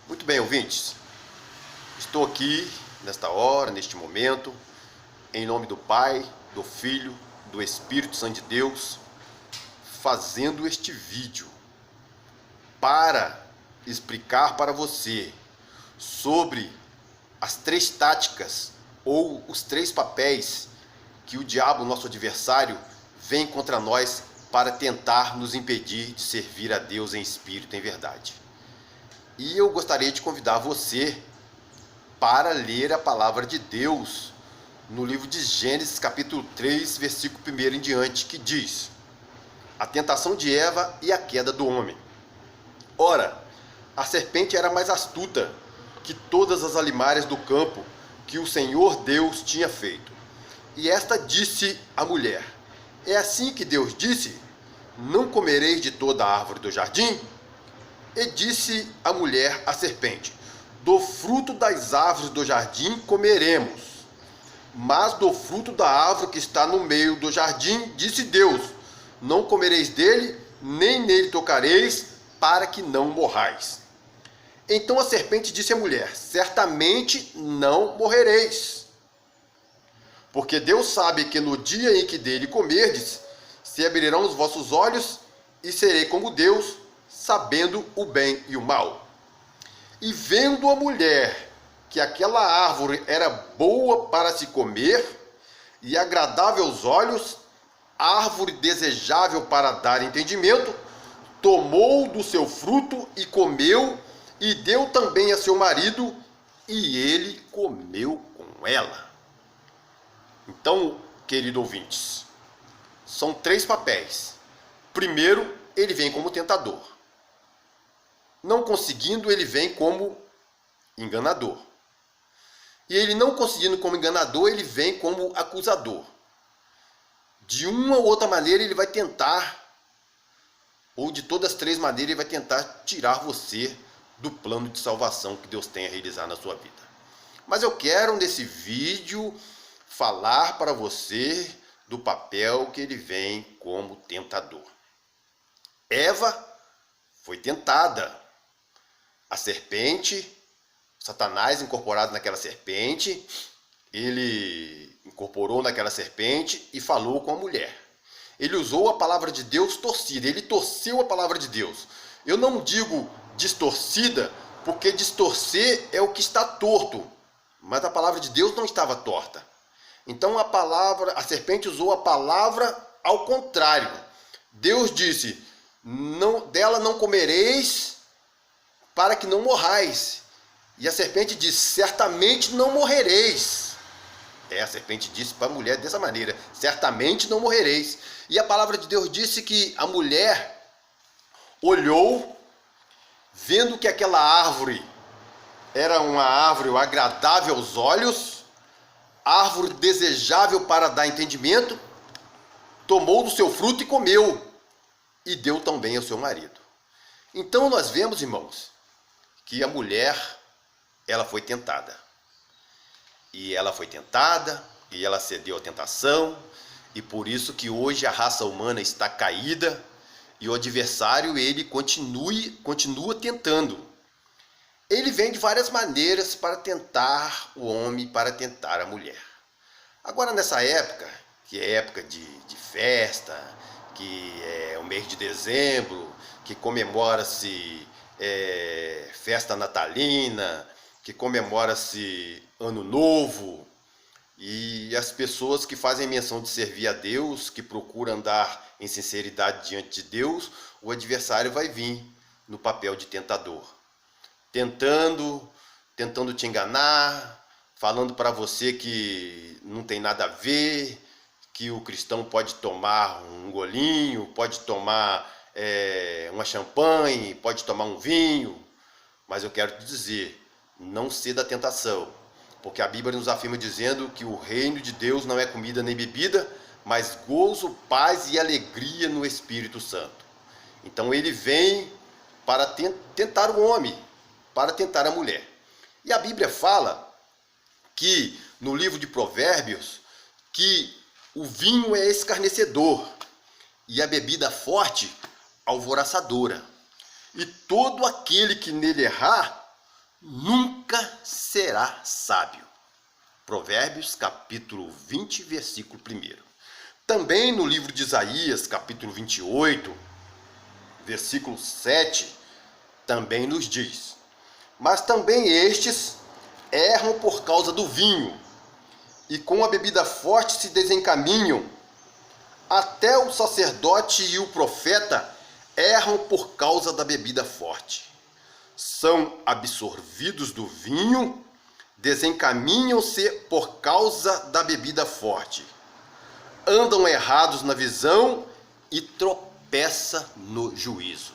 Muito bem, ouvintes. Estou aqui, nesta hora, neste momento, em nome do Pai, do Filho, do Espírito Santo de Deus, fazendo este vídeo para explicar para você sobre as três táticas ou os três papéis que o diabo, nosso adversário, vem contra nós para tentar nos impedir de servir a Deus em espírito e em verdade. E eu gostaria de convidar você para ler a palavra de Deus no livro de Gênesis, capítulo 3, versículo 1 em diante, que diz: a tentação de Eva e a queda do homem. Ora, a serpente era mais astuta que todas as alimárias do campo que o Senhor Deus tinha feito. E esta disse à mulher: é assim que Deus disse: não comereis de toda a árvore do jardim? E disse a mulher à serpente: do fruto das árvores do jardim comeremos, mas do fruto da árvore que está no meio do jardim, disse Deus: não comereis dele, nem nele tocareis, para que não morrais. Então a serpente disse à mulher: certamente não morrereis, porque Deus sabe que no dia em que dele comerdes, se abrirão os vossos olhos, e serei como Deus, sabendo o bem e o mal. E vendo a mulher que aquela árvore era boa para se comer, e agradável aos olhos, árvore desejável para dar entendimento, tomou do seu fruto e comeu, e deu também a seu marido, e ele comeu com ela. Então, querido ouvintes, são três papéis. Primeiro, ele vem como tentador. Não conseguindo, ele vem como enganador. E ele não conseguindo como enganador, ele vem como acusador. De uma ou outra maneira ele vai tentar, ou de todas as três maneiras ele vai tentar tirar você do plano de salvação que Deus tem a realizar na sua vida. Mas eu quero nesse vídeo falar para você do papel que ele vem como tentador. Eva foi tentada. A serpente, Satanás incorporado naquela serpente, ele incorporou naquela serpente e falou com a mulher. Ele usou a palavra de Deus torcida, ele torceu a palavra de Deus. Eu não digo distorcida, porque distorcer é o que está torto, mas a palavra de Deus não estava torta. Então a serpente usou a palavra ao contrário. Deus disse: dela não comereis, para que não morrais. E a serpente disse: certamente não morrereis. A serpente disse para a mulher dessa maneira: certamente não morrereis. E a palavra de Deus disse que a mulher olhou, vendo que aquela árvore era uma árvore agradável aos olhos, árvore desejável para dar entendimento, tomou do seu fruto e comeu, e deu também ao seu marido. Então nós vemos, irmãos, que a mulher, ela foi tentada. E ela foi tentada, e ela cedeu à tentação, e por isso que hoje a raça humana está caída, e o adversário, ele continua tentando. Ele vem de várias maneiras para tentar o homem, para tentar a mulher. Agora nessa época, que é época de festa, que é o mês de dezembro, que comemora-se festa natalina, que comemora-se Ano Novo, e as pessoas que fazem menção de servir a Deus, que procuram andar em sinceridade diante de Deus, o adversário vai vir no papel de tentador, tentando te enganar, falando para você que não tem nada a ver, que o cristão pode tomar um golinho, pode tomar uma champanhe, pode tomar um vinho. Mas eu quero te dizer, não ceda à tentação, porque a Bíblia nos afirma dizendo que o reino de Deus não é comida nem bebida, mas gozo, paz e alegria no Espírito Santo. Então ele vem para tentar o homem, para tentar a mulher. E a Bíblia fala que no livro de Provérbios que o vinho é escarnecedor e a bebida forte alvoraçadora. E todo aquele que nele errar nunca será sábio. Provérbios capítulo 20, versículo 1. Também no livro de Isaías, capítulo 28, versículo 7, também nos diz: mas também estes erram por causa do vinho, e com a bebida forte se desencaminham. Até o sacerdote e o profeta erram por causa da bebida forte. São absorvidos do vinho, desencaminham-se por causa da bebida forte. Andam errados na visão e tropeça no juízo.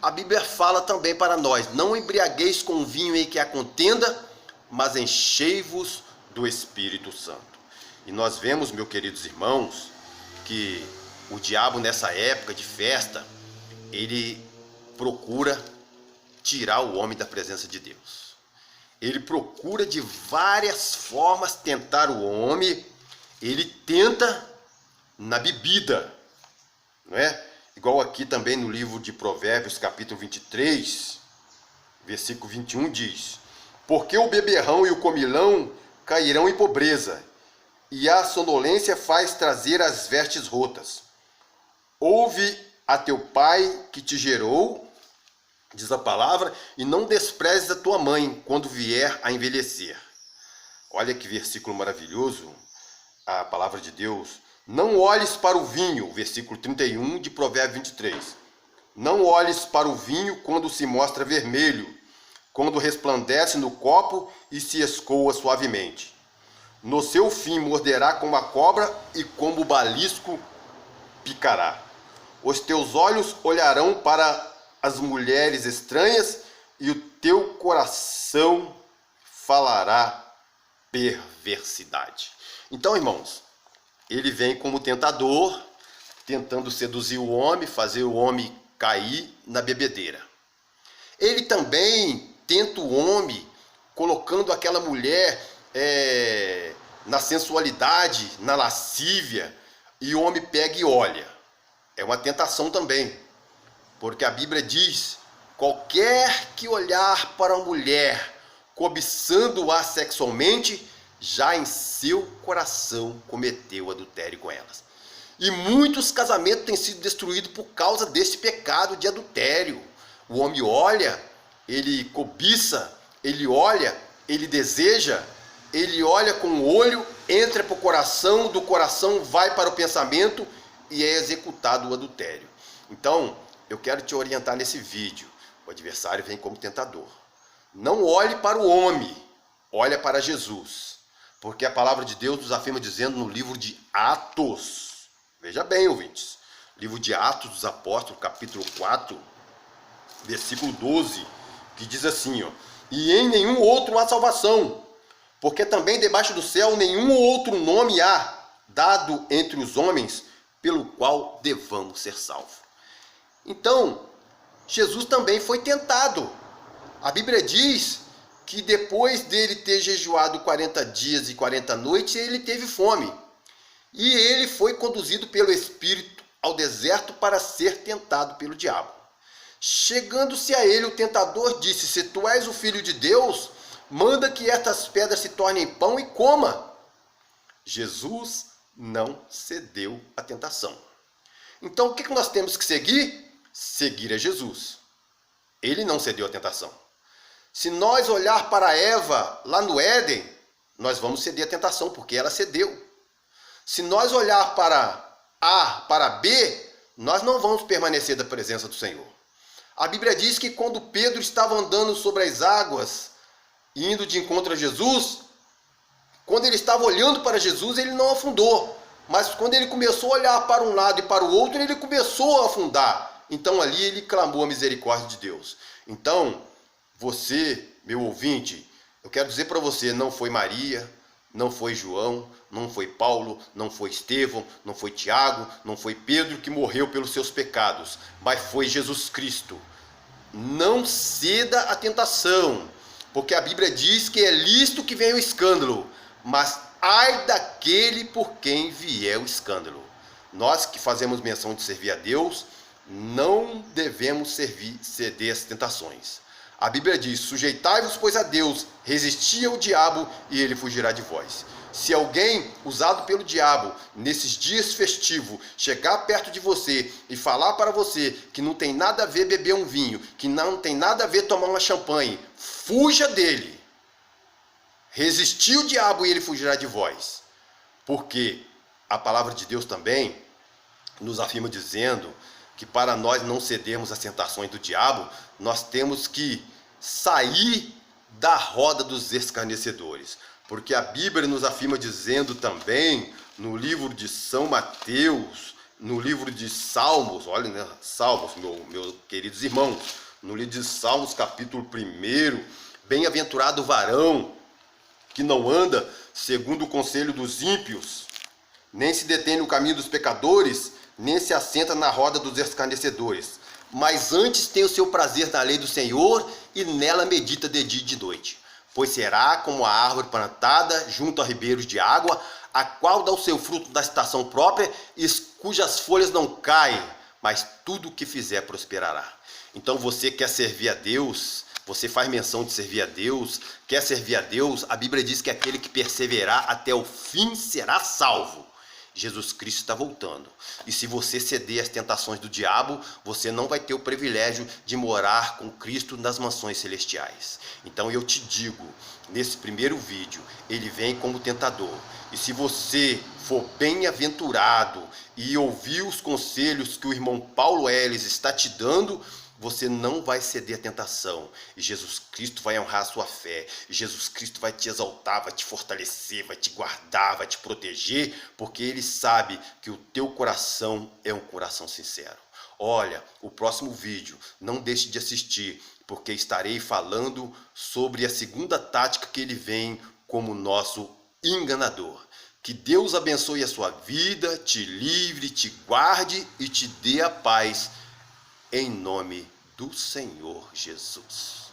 A Bíblia fala também para nós: não embriagueis com o vinho em que há contenda, mas enchei-vos do Espírito Santo. E nós vemos, meus queridos irmãos, que o diabo nessa época de festa, ele procura tirar o homem da presença de Deus. Ele procura de várias formas tentar o homem. Ele tenta na bebida, não é? Igual aqui também no livro de Provérbios, capítulo 23, versículo 21 diz: porque o beberrão e o comilão cairão em pobreza, e a sonolência faz trazer as vestes rotas. Ouve a teu pai que te gerou, diz a palavra, e não desprezes a tua mãe quando vier a envelhecer. Olha que versículo maravilhoso, a palavra de Deus. Não olhes para o vinho, versículo 31 de Provérbios 23. Não olhes para o vinho quando se mostra vermelho, quando resplandece no copo e se escoa suavemente. No seu fim morderá como a cobra e como o balisco picará. Os teus olhos olharão para as mulheres estranhas e o teu coração falará perversidade. Então, irmãos, ele vem como tentador, tentando seduzir o homem, fazer o homem cair na bebedeira. Ele também tenta o homem colocando aquela mulher na sensualidade, na lascívia, e o homem pega e olha. É uma tentação também, porque a Bíblia diz: qualquer que olhar para a mulher cobiçando-a sexualmente, já em seu coração cometeu adultério com elas. E muitos casamentos têm sido destruídos por causa desse pecado de adultério. O homem olha, ele cobiça, ele olha, ele deseja, ele olha com o olho, entra para o coração, do coração vai para o pensamento e é executado o adultério. Então, eu quero te orientar nesse vídeo. O adversário vem como tentador. Não olhe para o homem, olha para Jesus. Porque a palavra de Deus nos afirma dizendo no livro de Atos, veja bem, ouvintes, livro de Atos dos Apóstolos, capítulo 4, versículo 12, que diz assim, ó: e em nenhum outro há salvação, porque também debaixo do céu nenhum outro nome há dado entre os homens pelo qual devamos ser salvos. Então, Jesus também foi tentado. A Bíblia diz que depois dele ter jejuado 40 dias e 40 noites, ele teve fome. E ele foi conduzido pelo Espírito ao deserto para ser tentado pelo diabo. Chegando-se a ele, o tentador disse: se tu és o Filho de Deus, manda que estas pedras se tornem pão e coma. Jesus não cedeu à tentação. Então o que nós temos que seguir? Seguir a Jesus. Ele não cedeu à tentação. Se nós olhar para Eva lá no Éden, nós vamos ceder à tentação, porque ela cedeu. Se nós olhar para A, para B, nós não vamos permanecer da presença do Senhor. A Bíblia diz que quando Pedro estava andando sobre as águas, indo de encontro a Jesus, quando ele estava olhando para Jesus, ele não afundou. Mas quando ele começou a olhar para um lado e para o outro, ele começou a afundar. Então ali ele clamou a misericórdia de Deus. Então, você, meu ouvinte, eu quero dizer para você, não foi Maria, não foi João, não foi Paulo, não foi Estevão, não foi Tiago, não foi Pedro que morreu pelos seus pecados, mas foi Jesus Cristo. Não ceda à tentação, porque a Bíblia diz que é lícito que venha o escândalo, mas ai daquele por quem vier o escândalo. Nós que fazemos menção de servir a Deus, não devemos ceder às tentações. A Bíblia diz: sujeitai-vos, pois, a Deus, resisti ao diabo e ele fugirá de vós. Se alguém usado pelo diabo nesses dias festivos chegar perto de você e falar para você que não tem nada a ver beber um vinho, que não tem nada a ver tomar uma champanhe, fuja dele. Resistir o diabo e ele fugirá de vós. Porque a palavra de Deus também nos afirma dizendo que para nós não cedermos às tentações do diabo, nós temos que sair da roda dos escarnecedores. Porque a Bíblia nos afirma dizendo também, no livro de São Mateus, no livro de Salmos, olha, né, Salmos, meus queridos irmãos, no livro de Salmos, capítulo 1, bem-aventurado o varão que não anda segundo o conselho dos ímpios, nem se detém no caminho dos pecadores, nem se assenta na roda dos escarnecedores, mas antes tem o seu prazer na lei do Senhor e nela medita de dia e de noite. Pois será como a árvore plantada junto a ribeiros de água, a qual dá o seu fruto da estação própria e cujas folhas não caem, mas tudo o que fizer prosperará. Então você quer servir a Deus, você faz menção de servir a Deus, quer servir a Deus, a Bíblia diz que aquele que perseverar até o fim será salvo. Jesus Cristo está voltando. E se você ceder às tentações do diabo, você não vai ter o privilégio de morar com Cristo nas mansões celestiais. Então eu te digo, nesse primeiro vídeo, ele vem como tentador. E se você for bem-aventurado e ouvir os conselhos que o irmão Paulo Ellis está te dando, você não vai ceder à tentação, e Jesus Cristo vai honrar a sua fé, e Jesus Cristo vai te exaltar, vai te fortalecer, vai te guardar, vai te proteger, porque Ele sabe que o teu coração é um coração sincero. Olha, o próximo vídeo, não deixe de assistir, porque estarei falando sobre a segunda tática que ele vem como nosso enganador. Que Deus abençoe a sua vida, te livre, te guarde e te dê a paz. Em nome do Senhor Jesus.